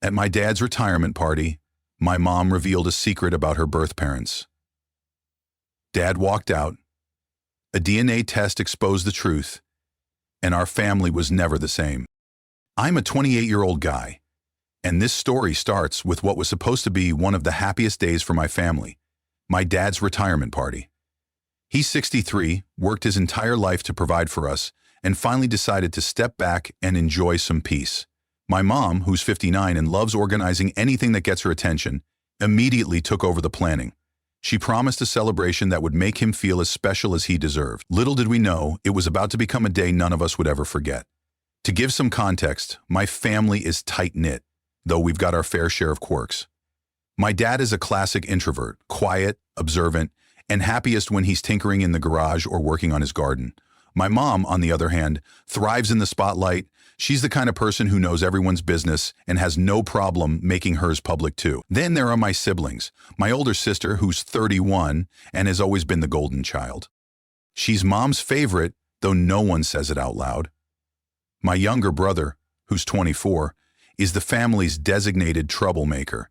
At my dad's retirement party, my mom revealed a secret about her birth parents. Dad walked out, a DNA test exposed the truth, and our family was never the same. I'm a 28-year-old guy, and this story starts with what was supposed to be one of the happiest days for my family, my dad's retirement party. He's 63, worked his entire life to provide for us, and finally decided to step back and enjoy some peace. My mom, who's 59 and loves organizing anything that gets her attention, immediately took over the planning. She promised a celebration that would make him feel as special as he deserved. Little did we know, it was about to become a day none of us would ever forget. To give some context, my family is tight-knit, though we've got our fair share of quirks. My dad is a classic introvert, quiet, observant, and happiest when he's tinkering in the garage or working on his garden. My mom, on the other hand, thrives in the spotlight. She's the kind of person who knows everyone's business and has no problem making hers public too. Then there are my siblings, my older sister who's 31 and has always been the golden child. She's mom's favorite, though no one says it out loud. My younger brother, who's 24, is the family's designated troublemaker.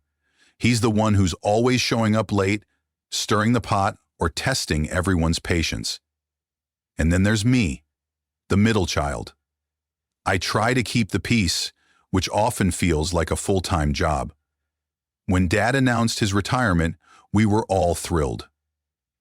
He's the one who's always showing up late, stirring the pot, or testing everyone's patience. And then there's me, the middle child. I try to keep the peace, which often feels like a full-time job. When Dad announced his retirement, we were all thrilled.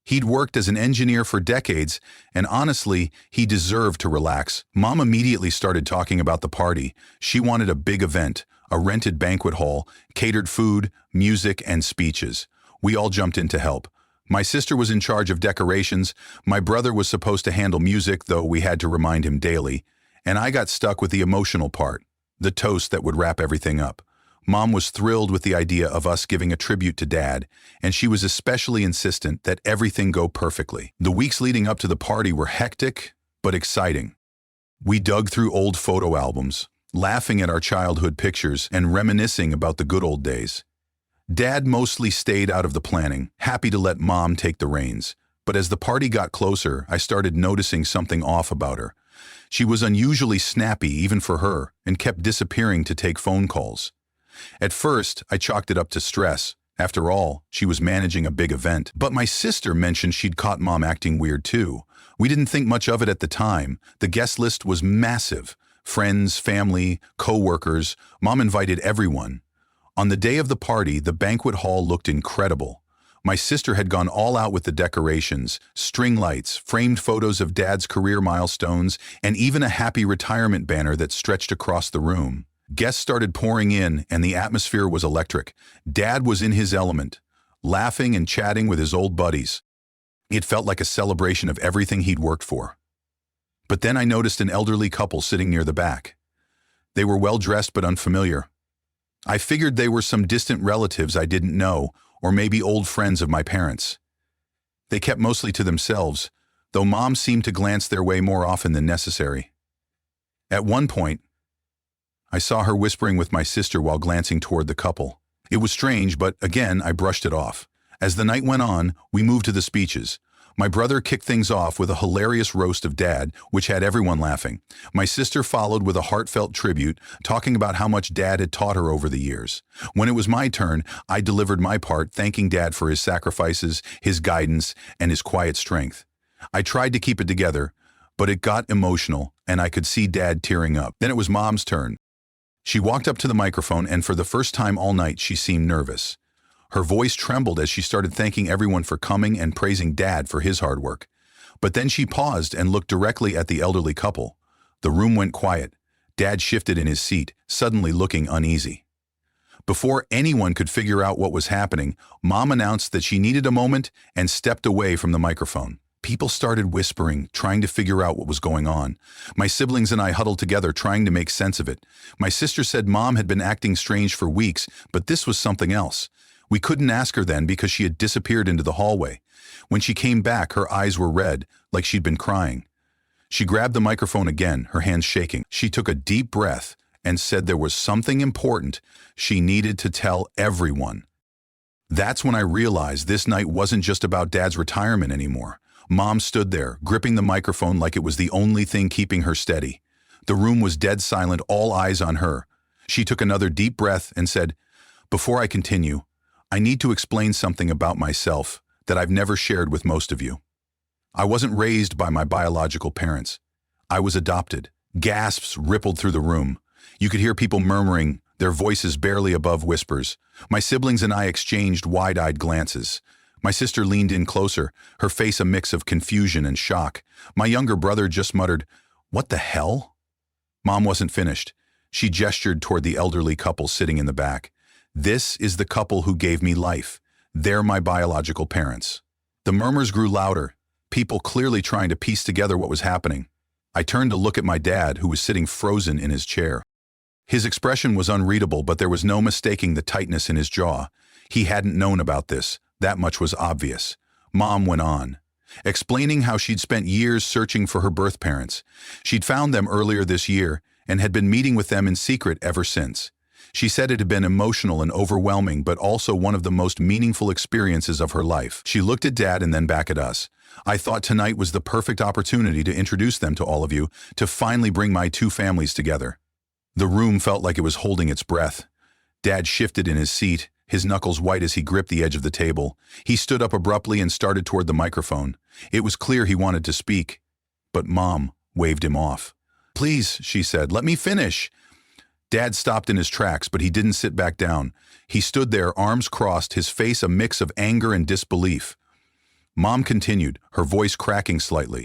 He'd worked as an engineer for decades, and honestly, he deserved to relax. Mom immediately started talking about the party. She wanted a big event, a rented banquet hall, catered food, music, and speeches. We all jumped in to help. My sister was in charge of decorations, my brother was supposed to handle music, though we had to remind him daily, and I got stuck with the emotional part, the toast that would wrap everything up. Mom was thrilled with the idea of us giving a tribute to Dad, and she was especially insistent that everything go perfectly. The weeks leading up to the party were hectic, but exciting. We dug through old photo albums, laughing at our childhood pictures and reminiscing about the good old days. Dad mostly stayed out of the planning, happy to let Mom take the reins. But as the party got closer, I started noticing something off about her. She was unusually snappy even for her and kept disappearing to take phone calls. At first, I chalked it up to stress. After all, she was managing a big event. But my sister mentioned she'd caught Mom acting weird too. We didn't think much of it at the time. The guest list was massive. Friends, family, co-workers. Mom invited everyone. On the day of the party, the banquet hall looked incredible. My sister had gone all out with the decorations, string lights, framed photos of Dad's career milestones, and even a happy retirement banner that stretched across the room. Guests started pouring in, and the atmosphere was electric. Dad was in his element, laughing and chatting with his old buddies. It felt like a celebration of everything he'd worked for. But then I noticed an elderly couple sitting near the back. They were well-dressed but unfamiliar. I figured they were some distant relatives I didn't know, or maybe old friends of my parents. They kept mostly to themselves, though Mom seemed to glance their way more often than necessary. At one point, I saw her whispering with my sister while glancing toward the couple. It was strange, but again, I brushed it off. As the night went on, we moved to the speeches. My brother kicked things off with a hilarious roast of Dad, which had everyone laughing. My sister followed with a heartfelt tribute, talking about how much Dad had taught her over the years. When it was my turn, I delivered my part, thanking Dad for his sacrifices, his guidance, and his quiet strength. I tried to keep it together, but it got emotional, and I could see Dad tearing up. Then it was Mom's turn. She walked up to the microphone, and for the first time all night, she seemed nervous. Her voice trembled as she started thanking everyone for coming and praising Dad for his hard work. But then she paused and looked directly at the elderly couple. The room went quiet. Dad shifted in his seat, suddenly looking uneasy. Before anyone could figure out what was happening, Mom announced that she needed a moment and stepped away from the microphone. People started whispering, trying to figure out what was going on. My siblings and I huddled together, trying to make sense of it. My sister said Mom had been acting strange for weeks, but this was something else. We couldn't ask her then because she had disappeared into the hallway. When she came back, her eyes were red, like she'd been crying. She grabbed the microphone again, her hands shaking. She took a deep breath and said there was something important she needed to tell everyone. That's when I realized this night wasn't just about Dad's retirement anymore. Mom stood there, gripping the microphone like it was the only thing keeping her steady. The room was dead silent, all eyes on her. She took another deep breath and said, "Before I continue, I need to explain something about myself that I've never shared with most of you. I wasn't raised by my biological parents. I was adopted." Gasps rippled through the room. You could hear people murmuring, their voices barely above whispers. My siblings and I exchanged wide-eyed glances. My sister leaned in closer, her face a mix of confusion and shock. My younger brother just muttered, "What the hell?" Mom wasn't finished. She gestured toward the elderly couple sitting in the back. "This is the couple who gave me life. They're my biological parents." The murmurs grew louder, people clearly trying to piece together what was happening. I turned to look at my dad, who was sitting frozen in his chair. His expression was unreadable, but there was no mistaking the tightness in his jaw. He hadn't known about this. That much was obvious. Mom went on, explaining how she'd spent years searching for her birth parents. She'd found them earlier this year and had been meeting with them in secret ever since. She said it had been emotional and overwhelming, but also one of the most meaningful experiences of her life. She looked at Dad and then back at us. "I thought tonight was the perfect opportunity to introduce them to all of you, to finally bring my two families together." The room felt like it was holding its breath. Dad shifted in his seat, his knuckles white as he gripped the edge of the table. He stood up abruptly and started toward the microphone. It was clear he wanted to speak, but Mom waved him off. "Please," she said, "let me finish." Dad stopped in his tracks, but he didn't sit back down. He stood there, arms crossed, his face a mix of anger and disbelief. Mom continued, her voice cracking slightly.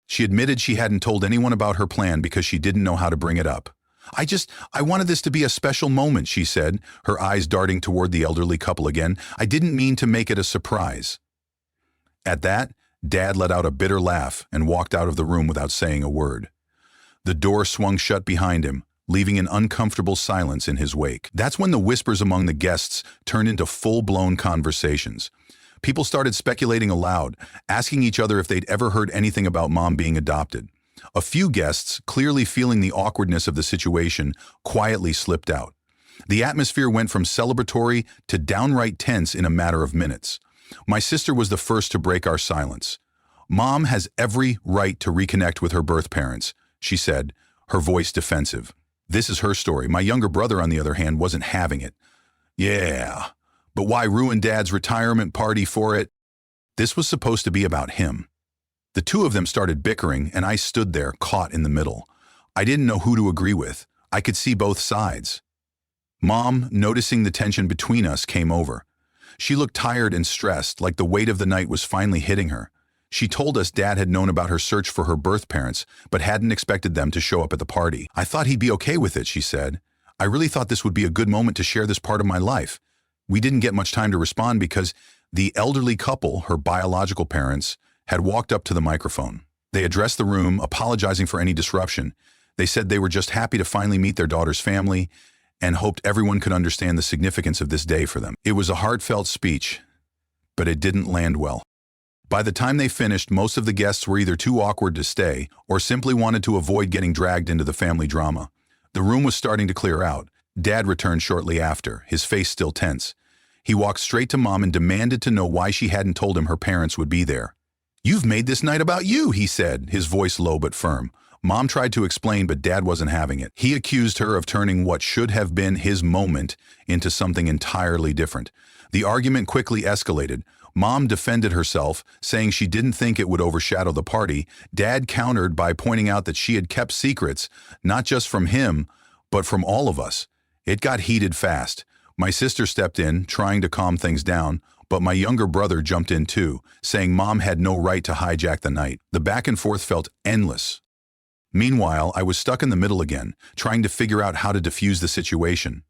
She admitted she hadn't told anyone about her plan because she didn't know how to bring it up. I wanted this to be a special moment," she said, her eyes darting toward the elderly couple again. "I didn't mean to make it a surprise." At that, Dad let out a bitter laugh and walked out of the room without saying a word. The door swung shut behind him, leaving an uncomfortable silence in his wake. That's when the whispers among the guests turned into full-blown conversations. People started speculating aloud, asking each other if they'd ever heard anything about Mom being adopted. A few guests, clearly feeling the awkwardness of the situation, quietly slipped out. The atmosphere went from celebratory to downright tense in a matter of minutes. My sister was the first to break our silence. "Mom has every right to reconnect with her birth parents," she said, her voice defensive. "This is her story. My younger brother, on the other hand, wasn't having it." "Yeah, but why ruin Dad's retirement party for it?" This was supposed to be about him. The two of them started bickering, and I stood there, caught in the middle. I didn't know who to agree with. I could see both sides. Mom, noticing the tension between us, came over. She looked tired and stressed, like the weight of the night was finally hitting her. She told us Dad had known about her search for her birth parents, but hadn't expected them to show up at the party. "I thought he'd be okay with it," she said. "I really thought this would be a good moment to share this part of my life." We didn't get much time to respond because the elderly couple, her biological parents, had walked up to the microphone. They addressed the room, apologizing for any disruption. They said they were just happy to finally meet their daughter's family and hoped everyone could understand the significance of this day for them. It was a heartfelt speech, but it didn't land well. By the time they finished, most of the guests were either too awkward to stay or simply wanted to avoid getting dragged into the family drama. The room was starting to clear out. Dad returned shortly after, his face still tense. He walked straight to Mom and demanded to know why she hadn't told him her parents would be there. "You've made this night about you," he said, his voice low but firm. Mom tried to explain, but Dad wasn't having it. He accused her of turning what should have been his moment into something entirely different. The argument quickly escalated. Mom defended herself, saying she didn't think it would overshadow the party. Dad countered by pointing out that she had kept secrets, not just from him, but from all of us. It got heated fast. My sister stepped in, trying to calm things down, but my younger brother jumped in too, saying Mom had no right to hijack the night. The back and forth felt endless. Meanwhile, I was stuck in the middle again, trying to figure out how to defuse the situation.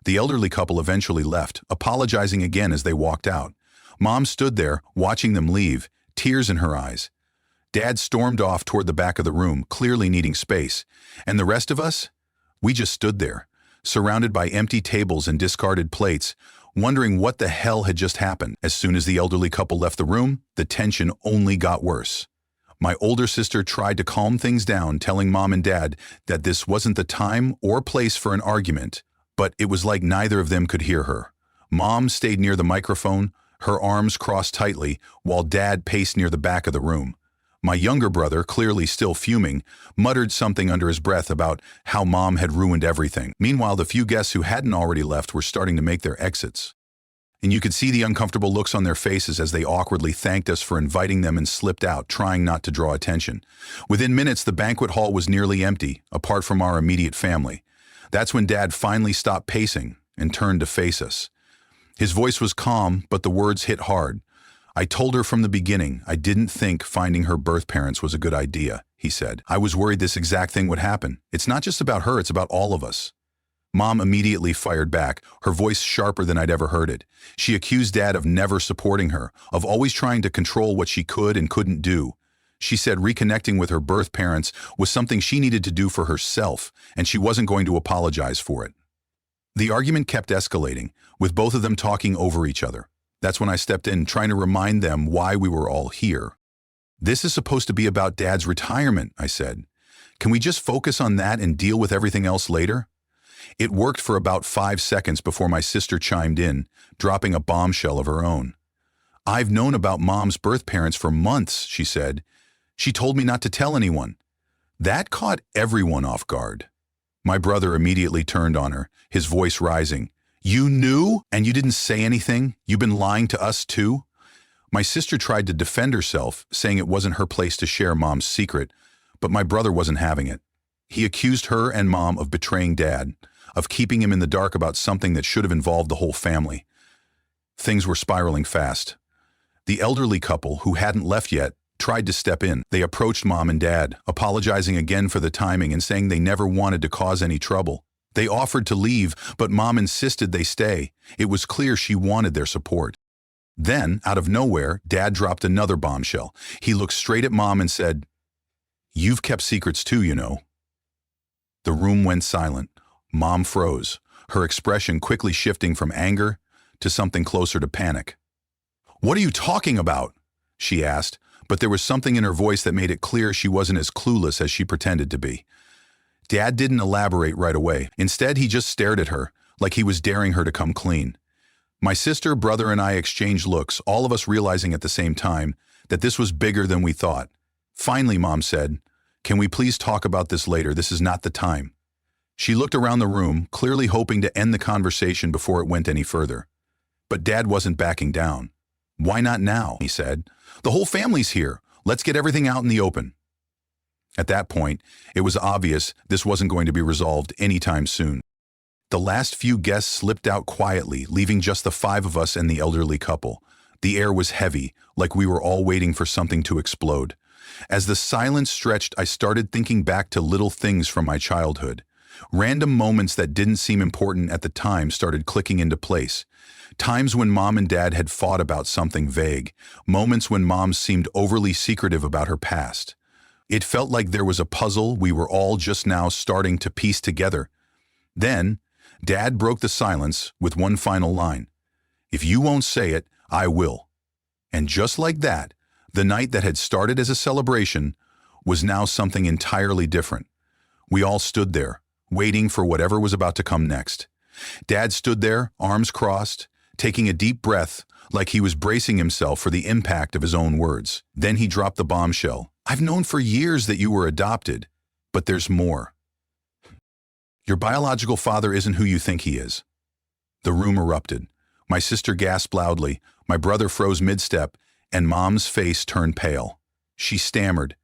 The elderly couple eventually left, apologizing again as they walked out. Mom stood there, watching them leave, tears in her eyes. Dad stormed off toward the back of the room, clearly needing space. And the rest of us? We just stood there, surrounded by empty tables and discarded plates, wondering what the hell had just happened. As soon as the elderly couple left the room, the tension only got worse. My older sister tried to calm things down, telling Mom and Dad that this wasn't the time or place for an argument, but it was like neither of them could hear her. Mom stayed near the microphone, her arms crossed tightly, while Dad paced near the back of the room. My younger brother, clearly still fuming, muttered something under his breath about how Mom had ruined everything. Meanwhile, the few guests who hadn't already left were starting to make their exits. And you could see the uncomfortable looks on their faces as they awkwardly thanked us for inviting them and slipped out, trying not to draw attention. Within minutes, the banquet hall was nearly empty, apart from our immediate family. That's when Dad finally stopped pacing and turned to face us. His voice was calm, but the words hit hard. "I told her from the beginning I didn't think finding her birth parents was a good idea," he said. "I was worried this exact thing would happen. It's not just about her, it's about all of us." Mom immediately fired back, her voice sharper than I'd ever heard it. She accused Dad of never supporting her, of always trying to control what she could and couldn't do. She said reconnecting with her birth parents was something she needed to do for herself, and she wasn't going to apologize for it. The argument kept escalating, with both of them talking over each other. That's when I stepped in, trying to remind them why we were all here. "This is supposed to be about Dad's retirement," I said. "Can we just focus on that and deal with everything else later?" It worked for about 5 seconds before my sister chimed in, dropping a bombshell of her own. "I've known about Mom's birth parents for months," she said. "She told me not to tell anyone." That caught everyone off guard. My brother immediately turned on her, his voice rising. "You knew? And you didn't say anything? You've been lying to us too?" My sister tried to defend herself, saying it wasn't her place to share Mom's secret, but my brother wasn't having it. He accused her and Mom of betraying Dad, of keeping him in the dark about something that should have involved the whole family. Things were spiraling fast. The elderly couple, who hadn't left yet, tried to step in. They approached Mom and Dad, apologizing again for the timing and saying they never wanted to cause any trouble. They offered to leave, but Mom insisted they stay. It was clear she wanted their support. Then, out of nowhere, Dad dropped another bombshell. He looked straight at Mom and said, "You've kept secrets too, you know." The room went silent. Mom froze, her expression quickly shifting from anger to something closer to panic. "What are you talking about?" she asked, but there was something in her voice that made it clear she wasn't as clueless as she pretended to be. Dad didn't elaborate right away. Instead, he just stared at her, like he was daring her to come clean. My sister, brother, and I exchanged looks, all of us realizing at the same time that this was bigger than we thought. Finally, Mom said, "Can we please talk about this later? This is not the time." She looked around the room, clearly hoping to end the conversation before it went any further. But Dad wasn't backing down. "Why not now?" he said. "The whole family's here. Let's get everything out in the open." At that point, it was obvious this wasn't going to be resolved anytime soon. The last few guests slipped out quietly, leaving just the 5 of us and the elderly couple. The air was heavy, like we were all waiting for something to explode. As the silence stretched, I started thinking back to little things from my childhood. Random moments that didn't seem important at the time started clicking into place. Times when Mom and Dad had fought about something vague. Moments when Mom seemed overly secretive about her past. It felt like there was a puzzle we were all just now starting to piece together. Then, Dad broke the silence with one final line. "If you won't say it, I will." And just like that, the night that had started as a celebration was now something entirely different. We all stood there, waiting for whatever was about to come next. Dad stood there, arms crossed, taking a deep breath, like he was bracing himself for the impact of his own words. Then he dropped the bombshell. "I've known for years that you were adopted, but there's more. Your biological father isn't who you think he is." The room erupted. My sister gasped loudly, my brother froze mid-step, and Mom's face turned pale. She stammered,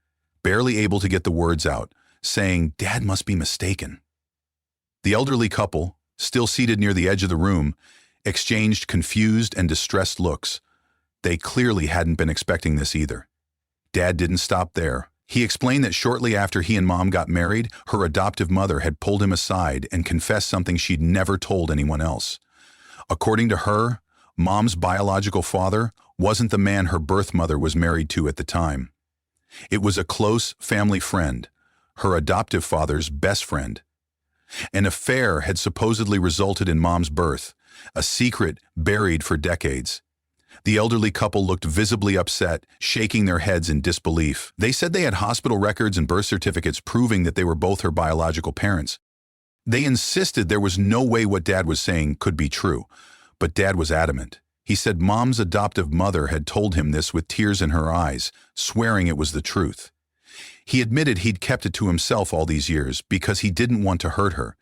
barely able to get the words out, saying, "Dad must be mistaken." The elderly couple, still seated near the edge of the room, exchanged confused and distressed looks. They clearly hadn't been expecting this either. Dad didn't stop there. He explained that shortly after he and Mom got married, her adoptive mother had pulled him aside and confessed something she'd never told anyone else. According to her, Mom's biological father wasn't the man her birth mother was married to at the time. It was a close family friend, her adoptive father's best friend. An affair had supposedly resulted in Mom's birth, a secret buried for decades. The elderly couple looked visibly upset, shaking their heads in disbelief. They said they had hospital records and birth certificates proving that they were both her biological parents. They insisted there was no way what Dad was saying could be true, but Dad was adamant. He said Mom's adoptive mother had told him this with tears in her eyes, swearing it was the truth. He admitted he'd kept it to himself all these years because he didn't want to hurt her.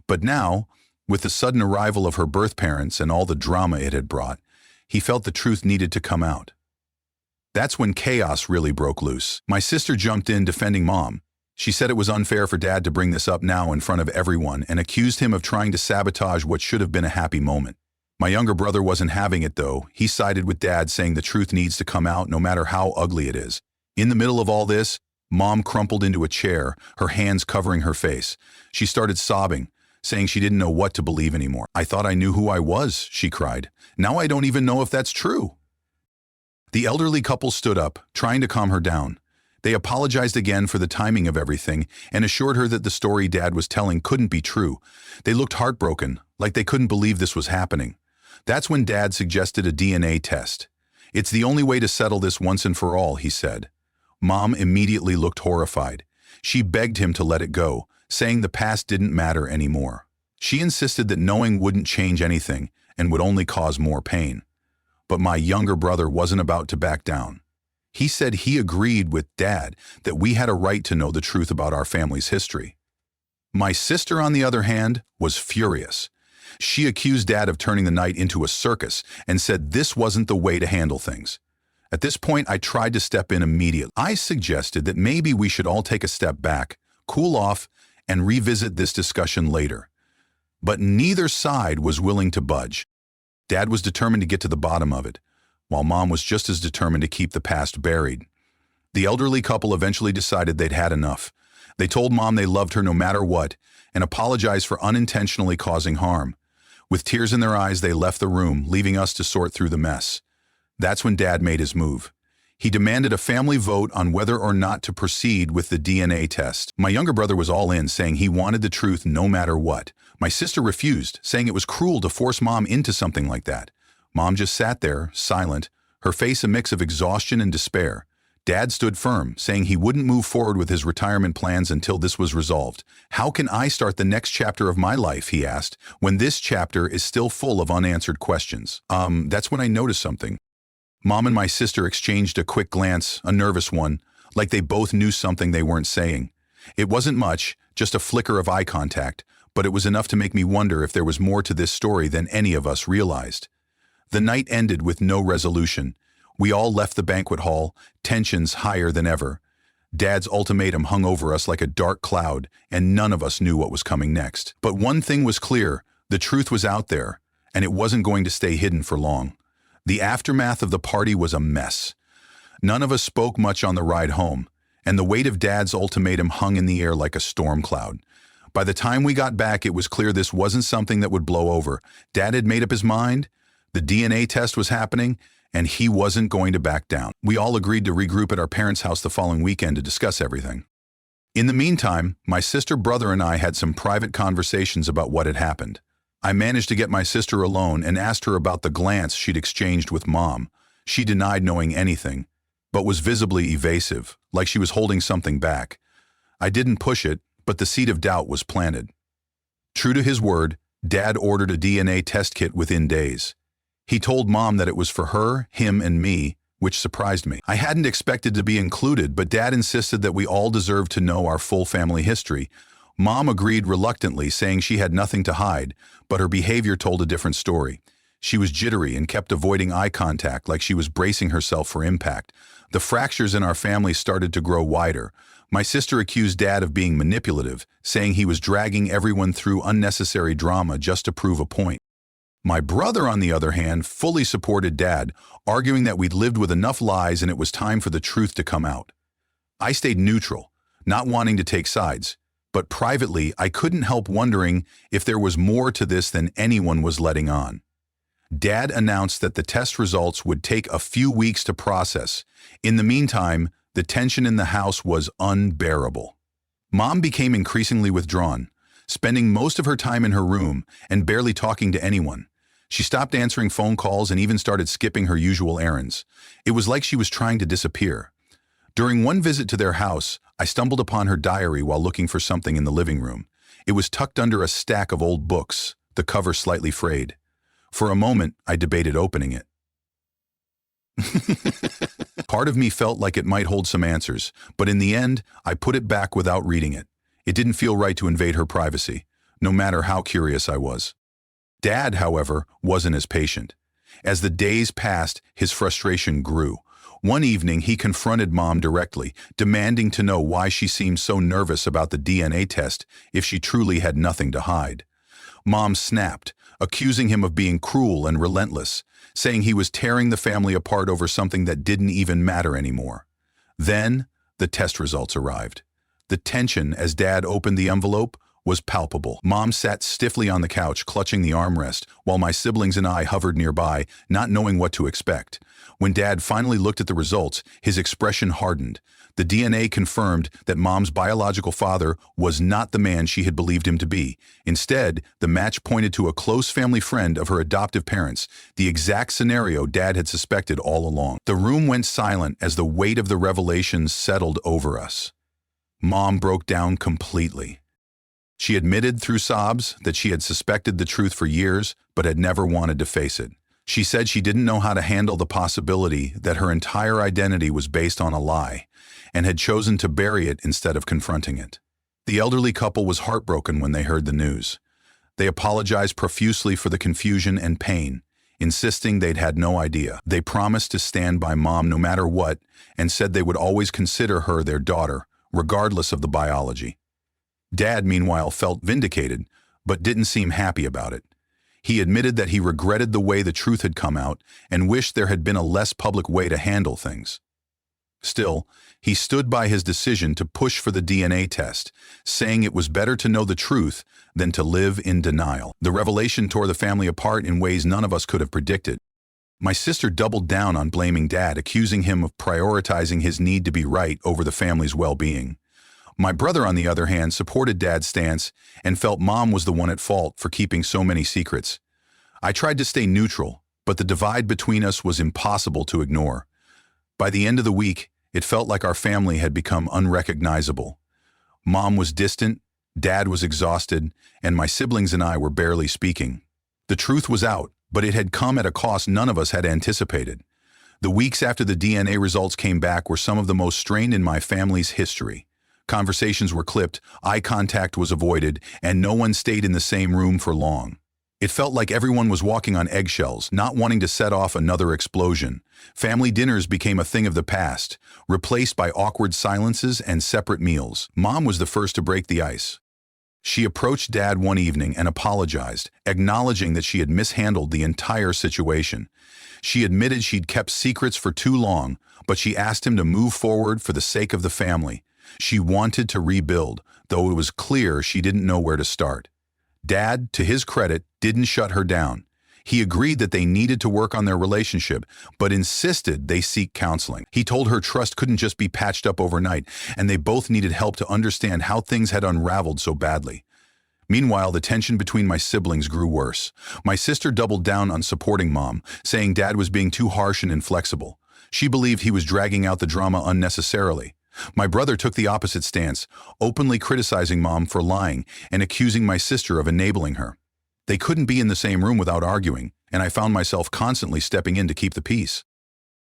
But now, with the sudden arrival of her birth parents and all the drama it had brought, he felt the truth needed to come out. That's when chaos really broke loose. My sister jumped in defending Mom. She said it was unfair for Dad to bring this up now in front of everyone and accused him of trying to sabotage what should have been a happy moment. My younger brother wasn't having it though. He sided with Dad, saying the truth needs to come out no matter how ugly it is. In the middle of all this, Mom crumpled into a chair, her hands covering her face. She started sobbing, saying she didn't know what to believe anymore. "I thought I knew who I was," she cried. "Now I don't even know if that's true." The elderly couple stood up, trying to calm her down. They apologized again for the timing of everything and assured her that the story Dad was telling couldn't be true. They looked heartbroken, like they couldn't believe this was happening. That's when Dad suggested a DNA test. "It's the only way to settle this once and for all," he said. Mom immediately looked horrified. She begged him to let it go, saying the past didn't matter anymore. She insisted that knowing wouldn't change anything and would only cause more pain. But my younger brother wasn't about to back down. He said he agreed with Dad that we had a right to know the truth about our family's history. My sister, on the other hand, was furious. She accused Dad of turning the night into a circus and said this wasn't the way to handle things. At this point, I tried to step in immediately. I suggested that maybe we should all take a step back, cool off, and revisit this discussion later. But neither side was willing to budge. Dad was determined to get to the bottom of it, while Mom was just as determined to keep the past buried. The elderly couple eventually decided they'd had enough. They told Mom they loved her no matter what and apologized for unintentionally causing harm. With tears in their eyes, they left the room, leaving us to sort through the mess. That's when Dad made his move. He demanded a family vote on whether or not to proceed with the DNA test. My younger brother was all in, saying he wanted the truth no matter what. My sister refused, saying it was cruel to force Mom into something like that. Mom just sat there, silent, her face a mix of exhaustion and despair. Dad stood firm, saying he wouldn't move forward with his retirement plans until this was resolved. "How can I start the next chapter of my life," he asked, "when this chapter is still full of unanswered questions?" That's when I noticed something. Mom and my sister exchanged a quick glance, a nervous one, like they both knew something they weren't saying. It wasn't much, just a flicker of eye contact, but it was enough to make me wonder if there was more to this story than any of us realized. The night ended with no resolution. We all left the banquet hall, tensions higher than ever. Dad's ultimatum hung over us like a dark cloud, and none of us knew what was coming next. But one thing was clear, the truth was out there, and it wasn't going to stay hidden for long. The aftermath of the party was a mess. None of us spoke much on the ride home, and the weight of Dad's ultimatum hung in the air like a storm cloud. By the time we got back, it was clear this wasn't something that would blow over. Dad had made up his mind, the DNA test was happening, and he wasn't going to back down. We all agreed to regroup at our parents' house the following weekend to discuss everything. In the meantime, my sister, brother, and I had some private conversations about what had happened. I managed to get my sister alone and asked her about the glance she'd exchanged with Mom. She denied knowing anything, but was visibly evasive, like she was holding something back. I didn't push it, but the seed of doubt was planted. True to his word, Dad ordered a DNA test kit within days. He told Mom that it was for her, him, and me, which surprised me. I hadn't expected to be included, but Dad insisted that we all deserved to know our full family history. Mom agreed reluctantly, saying she had nothing to hide, but her behavior told a different story. She was jittery and kept avoiding eye contact like she was bracing herself for impact. The fractures in our family started to grow wider. My sister accused Dad of being manipulative, saying he was dragging everyone through unnecessary drama just to prove a point. My brother, on the other hand, fully supported Dad, arguing that we'd lived with enough lies and it was time for the truth to come out. I stayed neutral, not wanting to take sides, but privately I couldn't help wondering if there was more to this than anyone was letting on. Dad announced that the test results would take a few weeks to process. In the meantime, the tension in the house was unbearable. Mom became increasingly withdrawn, spending most of her time in her room and barely talking to anyone. She stopped answering phone calls and even started skipping her usual errands. It was like she was trying to disappear. During one visit to their house, I stumbled upon her diary while looking for something in the living room. It was tucked under a stack of old books, the cover slightly frayed. For a moment, I debated opening it. Part of me felt like it might hold some answers, but in the end, I put it back without reading it. It didn't feel right to invade her privacy, no matter how curious I was. Dad, however, wasn't as patient. As the days passed, his frustration grew. One evening, he confronted Mom directly, demanding to know why she seemed so nervous about the DNA test if she truly had nothing to hide. Mom snapped, accusing him of being cruel and relentless, saying he was tearing the family apart over something that didn't even matter anymore. Then, the test results arrived. The tension as Dad opened the envelope was palpable. Mom sat stiffly on the couch, clutching the armrest, while my siblings and I hovered nearby, not knowing what to expect. When Dad finally looked at the results, his expression hardened. The DNA confirmed that Mom's biological father was not the man she had believed him to be. Instead, the match pointed to a close family friend of her adoptive parents, the exact scenario Dad had suspected all along. The room went silent as the weight of the revelations settled over us. Mom broke down completely. She admitted through sobs that she had suspected the truth for years, but had never wanted to face it. She said she didn't know how to handle the possibility that her entire identity was based on a lie, and had chosen to bury it instead of confronting it. The elderly couple was heartbroken when they heard the news. They apologized profusely for the confusion and pain, insisting they'd had no idea. They promised to stand by Mom no matter what, and said they would always consider her their daughter, regardless of the biology. Dad, meanwhile, felt vindicated, but didn't seem happy about it. He admitted that he regretted the way the truth had come out and wished there had been a less public way to handle things. Still, he stood by his decision to push for the DNA test, saying it was better to know the truth than to live in denial. The revelation tore the family apart in ways none of us could have predicted. My sister doubled down on blaming Dad, accusing him of prioritizing his need to be right over the family's well-being. My brother, on the other hand, supported Dad's stance and felt Mom was the one at fault for keeping so many secrets. I tried to stay neutral, but the divide between us was impossible to ignore. By the end of the week, it felt like our family had become unrecognizable. Mom was distant, Dad was exhausted, and my siblings and I were barely speaking. The truth was out, but it had come at a cost none of us had anticipated. The weeks after the DNA results came back were some of the most strained in my family's history. Conversations were clipped, eye contact was avoided, and no one stayed in the same room for long. It felt like everyone was walking on eggshells, not wanting to set off another explosion. Family dinners became a thing of the past, replaced by awkward silences and separate meals. Mom was the first to break the ice. She approached Dad one evening and apologized, acknowledging that she had mishandled the entire situation. She admitted she'd kept secrets for too long, but she asked him to move forward for the sake of the family. She wanted to rebuild, though it was clear she didn't know where to start. Dad, to his credit, didn't shut her down. He agreed that they needed to work on their relationship, but insisted they seek counseling. He told her trust couldn't just be patched up overnight, and they both needed help to understand how things had unraveled so badly. Meanwhile, the tension between my siblings grew worse. My sister doubled down on supporting Mom, saying Dad was being too harsh and inflexible. She believed he was dragging out the drama unnecessarily. My brother took the opposite stance, openly criticizing Mom for lying and accusing my sister of enabling her. They couldn't be in the same room without arguing, and I found myself constantly stepping in to keep the peace.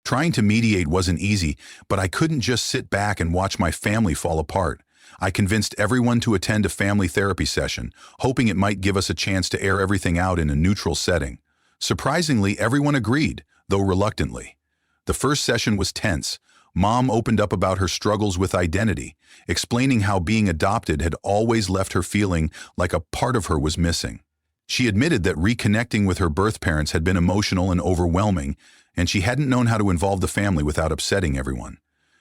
Trying to mediate wasn't easy, but I couldn't just sit back and watch my family fall apart. I convinced everyone to attend a family therapy session, hoping it might give us a chance to air everything out in a neutral setting. Surprisingly, everyone agreed, though reluctantly. The first session was tense. Mom opened up about her struggles with identity, explaining how being adopted had always left her feeling like a part of her was missing. She admitted that reconnecting with her birth parents had been emotional and overwhelming, and she hadn't known how to involve the family without upsetting everyone.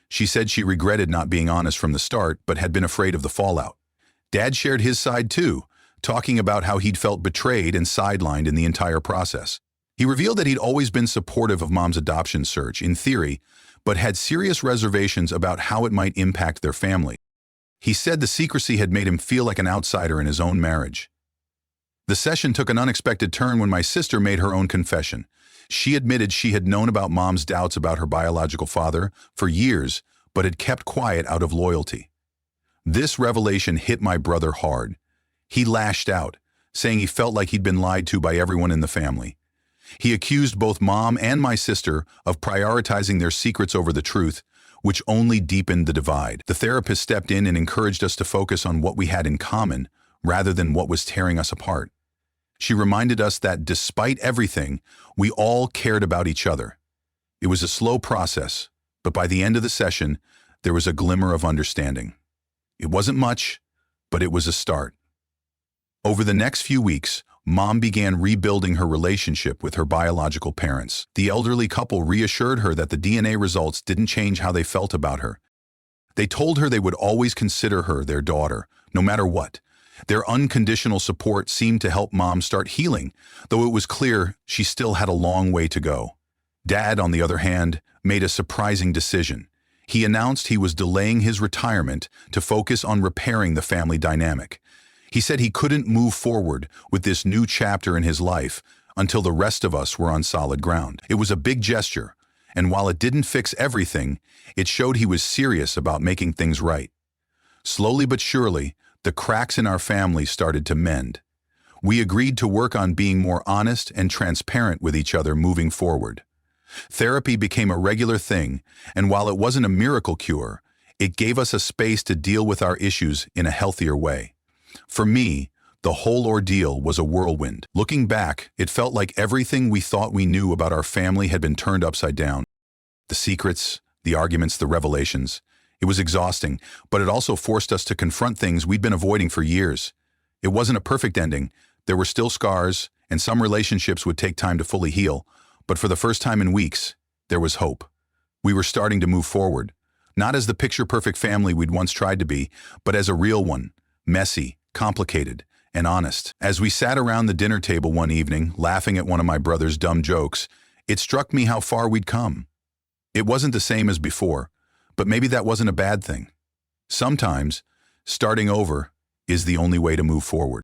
She said she regretted not being honest from the start, but had been afraid of the fallout. Dad shared his side too, talking about how he'd felt betrayed and sidelined in the entire process. He revealed that he'd always been supportive of Mom's adoption search, in theory, but had serious reservations about how it might impact their family. He said the secrecy had made him feel like an outsider in his own marriage. The session took an unexpected turn when my sister made her own confession. She admitted she had known about Mom's doubts about her biological father for years, but had kept quiet out of loyalty. This revelation hit my brother hard. He lashed out, saying he felt like he'd been lied to by everyone in the family. He accused both Mom and my sister of prioritizing their secrets over the truth, which only deepened the divide. The therapist stepped in and encouraged us to focus on what we had in common rather than what was tearing us apart. She reminded us that despite everything, we all cared about each other. It was a slow process, but by the end of the session, there was a glimmer of understanding. It wasn't much, but it was a start. Over the next few weeks, Mom began rebuilding her relationship with her biological parents. The elderly couple reassured her that the DNA results didn't change how they felt about her. They told her they would always consider her their daughter, no matter what. Their unconditional support seemed to help Mom start healing, though it was clear she still had a long way to go. Dad, on the other hand, made a surprising decision. He announced he was delaying his retirement to focus on repairing the family dynamic. He said he couldn't move forward with this new chapter in his life until the rest of us were on solid ground. It was a big gesture, and while it didn't fix everything, it showed he was serious about making things right. Slowly but surely, the cracks in our family started to mend. We agreed to work on being more honest and transparent with each other moving forward. Therapy became a regular thing, and while it wasn't a miracle cure, it gave us a space to deal with our issues in a healthier way. For me, the whole ordeal was a whirlwind. Looking back, it felt like everything we thought we knew about our family had been turned upside down. The secrets, the arguments, the revelations. It was exhausting, but it also forced us to confront things we'd been avoiding for years. It wasn't a perfect ending. There were still scars, and some relationships would take time to fully heal. But for the first time in weeks, there was hope. We were starting to move forward, not as the picture-perfect family we'd once tried to be, but as a real one, messy, complicated, and honest. As we sat around the dinner table one evening, laughing at one of my brother's dumb jokes, it struck me how far we'd come. It wasn't the same as before, but maybe that wasn't a bad thing. Sometimes, starting over is the only way to move forward.